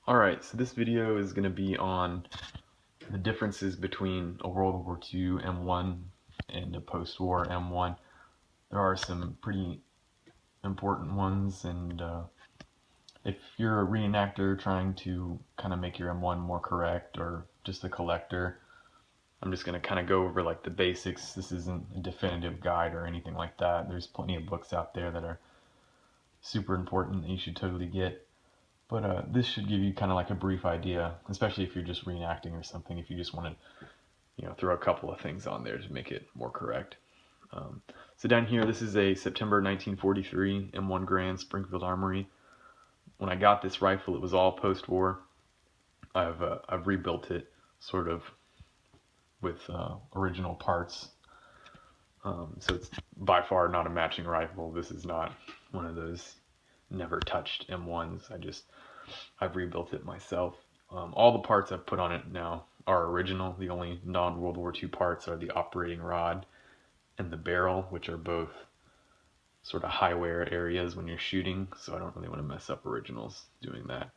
Alright, so this video is going to be on the differences between a World War II M1 and a post-war M1. There are some pretty important ones, and if you're a reenactor trying to kind of make your M1 more correct, or just a collector, I'm just going to kind of go over like the basics. This isn't a definitive guide or anything like that. There's plenty of books out there that are super important that you should totally get. But this should give you kind of like a brief idea, especially if you're just reenacting or something, if you just want to, throw a couple of things on there to make it more correct. So down here, this is a September 1943 M1 Garand Springfield Armory. When I got this rifle, it was all post-war. I've rebuilt it sort of with original parts. So it's by far not a matching rifle. This is not one of those never touched M1s. I've rebuilt it myself. All the parts I've put on it now are original. The only non-World War II parts are the operating rod and the barrel, which are both sort of high wear areas when you're shooting, so I don't really want to mess up originals doing that.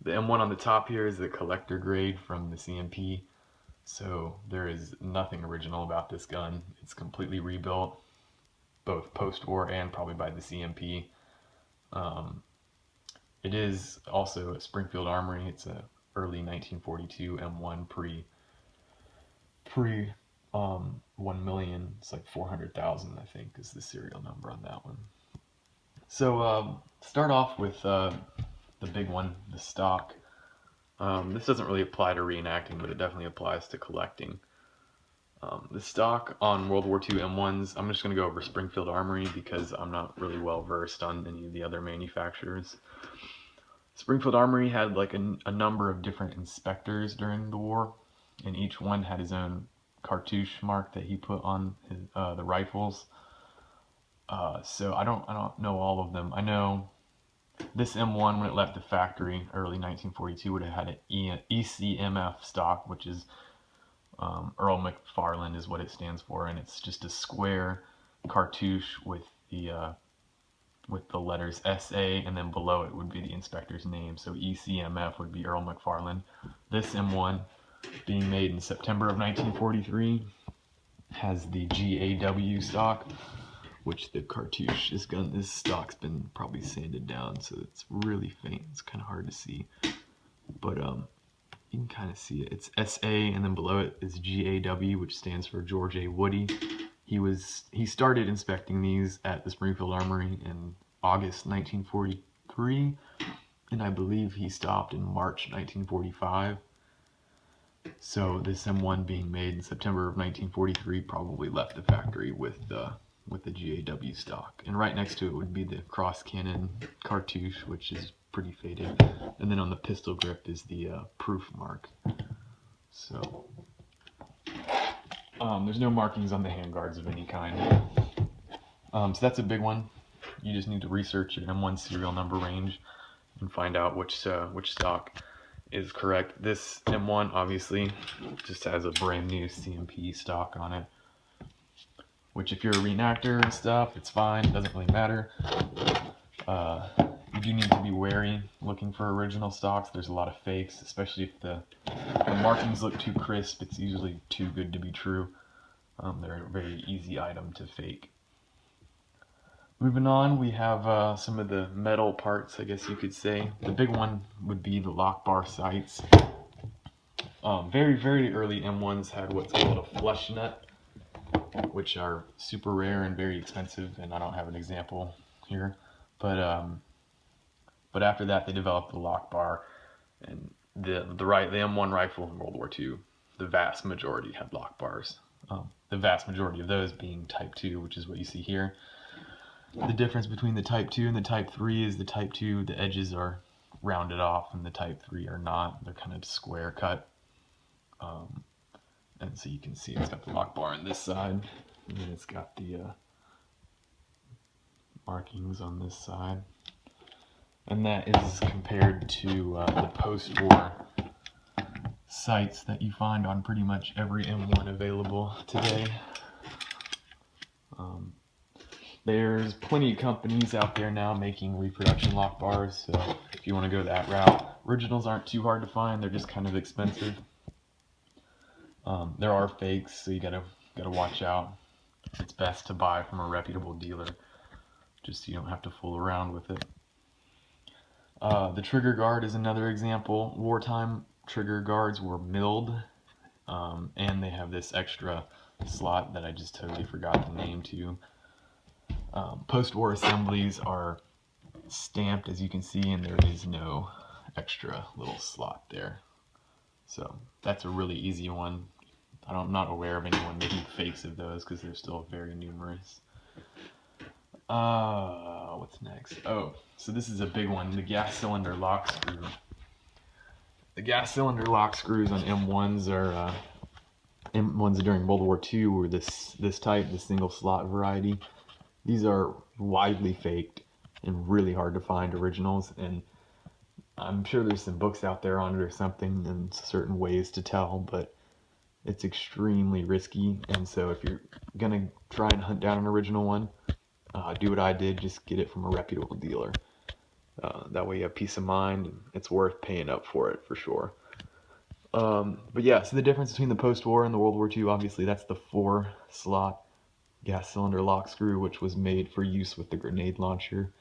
The M1 on the top here is the collector grade from the CMP, so there is nothing original about this gun. It's completely rebuilt, both post-war and probably by the CMP. It is also a Springfield Armory. It's a early 1942 M1 pre 1 million. It's like 400,000, I think, is the serial number on that one. So start off with the big one, the stock. This doesn't really apply to reenacting, but it definitely applies to collecting. The stock on World War II M1s, I'm just going to go over Springfield Armory because I'm not really well versed on any of the other manufacturers. Springfield Armory had like a number of different inspectors during the war, and each one had his own cartouche mark that he put on his, the rifles. So I don't know all of them. I know this M1, when it left the factory early 1942, would have had an ECMF stock, which is Earl McFarland is what it stands for, and it's just a square cartouche with the letters SA, and then below it would be the inspector's name. So ECMF would be Earl McFarland. This M1, being made in September of 1943, has the GAW stock, which the cartouche is gun. This stock's been probably sanded down, so it's really faint. It's kind of hard to see, but you can kind of see it. It's SA, and then below it is GAW, which stands for George A. Woody. He started inspecting these at the Springfield Armory in August 1943, and I believe he stopped in March 1945. So this M1 being made in September of 1943 probably left the factory with the GAW stock. And right next to it would be the cross cannon cartouche, which is pretty faded. And then on the pistol grip is the proof mark. So there's no markings on the handguards of any kind. So that's a big one. You just need to research your M1 serial number range and find out which stock is correct. This M1 obviously just has a brand new CMP stock on it, which if you're a reenactor and stuff, it's fine, it doesn't really matter. You do need to be wary looking for original stocks. There's a lot of fakes, especially if the markings look too crisp. It's usually too good to be true. They're a very easy item to fake. Moving on, we have some of the metal parts, I guess you could say. The big one would be the lock bar sights. Very, very early M1s had what's called a flush nut, which are super rare and very expensive, and I don't have an example here. But after that, they developed the lock bar, and the M1 rifle in World War II, the vast majority had lock bars. The vast majority of those being Type 2, which is what you see here. The difference between the Type 2 and the Type 3 is the Type 2, the edges are rounded off, and the Type 3 are not. They're kind of square cut. And so you can see it's got the lock bar on this side, and then it's got the markings on this side. And that is compared to the post-war sights that you find on pretty much every M1 available today. There's plenty of companies out there now making reproduction lock bars, so if you want to go that route. Originals aren't too hard to find, they're just kind of expensive. There are fakes, so you gotta watch out. It's best to buy from a reputable dealer, just so you don't have to fool around with it. The trigger guard is another example. Wartime trigger guards were milled, and they have this extra slot that I just totally forgot the name to. Post-war assemblies are stamped, as you can see, and there is no extra little slot there. So that's a really easy one. I'm not aware of anyone making fakes of those because they're still very numerous. What's next? Oh, so this is a big one, the gas cylinder lock screw. The gas cylinder lock screws on M1s are M1s during World War II were this type, the single slot variety. These are widely faked and really hard to find originals, and I'm sure there's some books out there on it or something and certain ways to tell, but it's extremely risky. And so if you're gonna try and hunt down an original one, do what I did, just get it from a reputable dealer. That way you have peace of mind, and it's worth paying up for it for sure. But yeah, so the difference between the post-war and the World War II, obviously that's the 4-slot gas cylinder lock screw, which was made for use with the grenade launcher.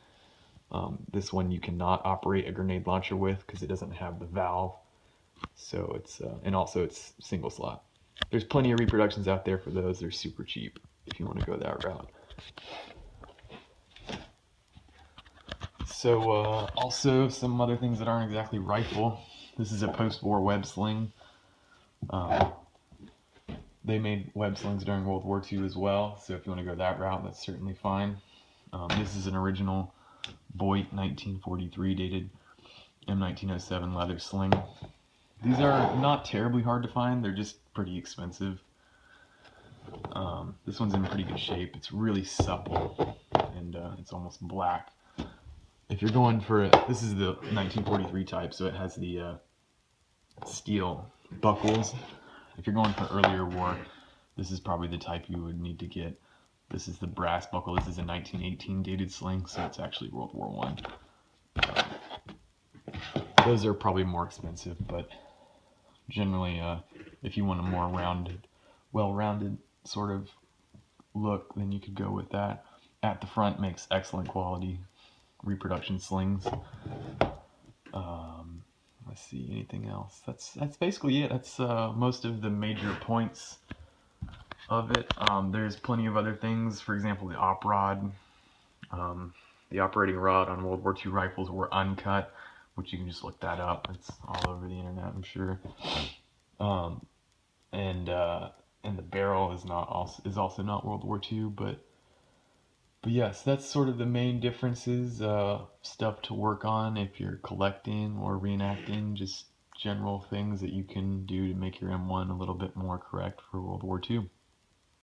This one you cannot operate a grenade launcher with because it doesn't have the valve. So it's and also it's single slot. There's plenty of reproductions out there for those. They're super cheap if you want to go that route. So also some other things that aren't exactly rifle. This is a post-war web sling. They made web slings during World War II as well, so if you want to go that route, that's certainly fine. This is an original Boyd 1943 dated M1907 leather sling. These are not terribly hard to find, they're just pretty expensive. This one's in pretty good shape. It's really supple, and it's almost black. If you're going for it, this is the 1943 type, so it has the steel buckles. If you're going for earlier war, this is probably the type you would need to get. This is the brass buckle. This is a 1918 dated sling, so it's actually World War I. Those are probably more expensive, but generally, if you want a more rounded, well-rounded sort of look, then you could go with that. At the front makes excellent quality reproduction slings. Let's see, anything else? That's basically it. That's most of the major points of it. There's plenty of other things. For example, the op rod. The operating rod on World War II rifles were uncut, which you can just look that up. It's all over the internet, I'm sure. And the barrel is also not World War II, but yes, that's sort of the main differences. Stuff to work on if you're collecting or reenacting, just general things that you can do to make your M1 a little bit more correct for World War II.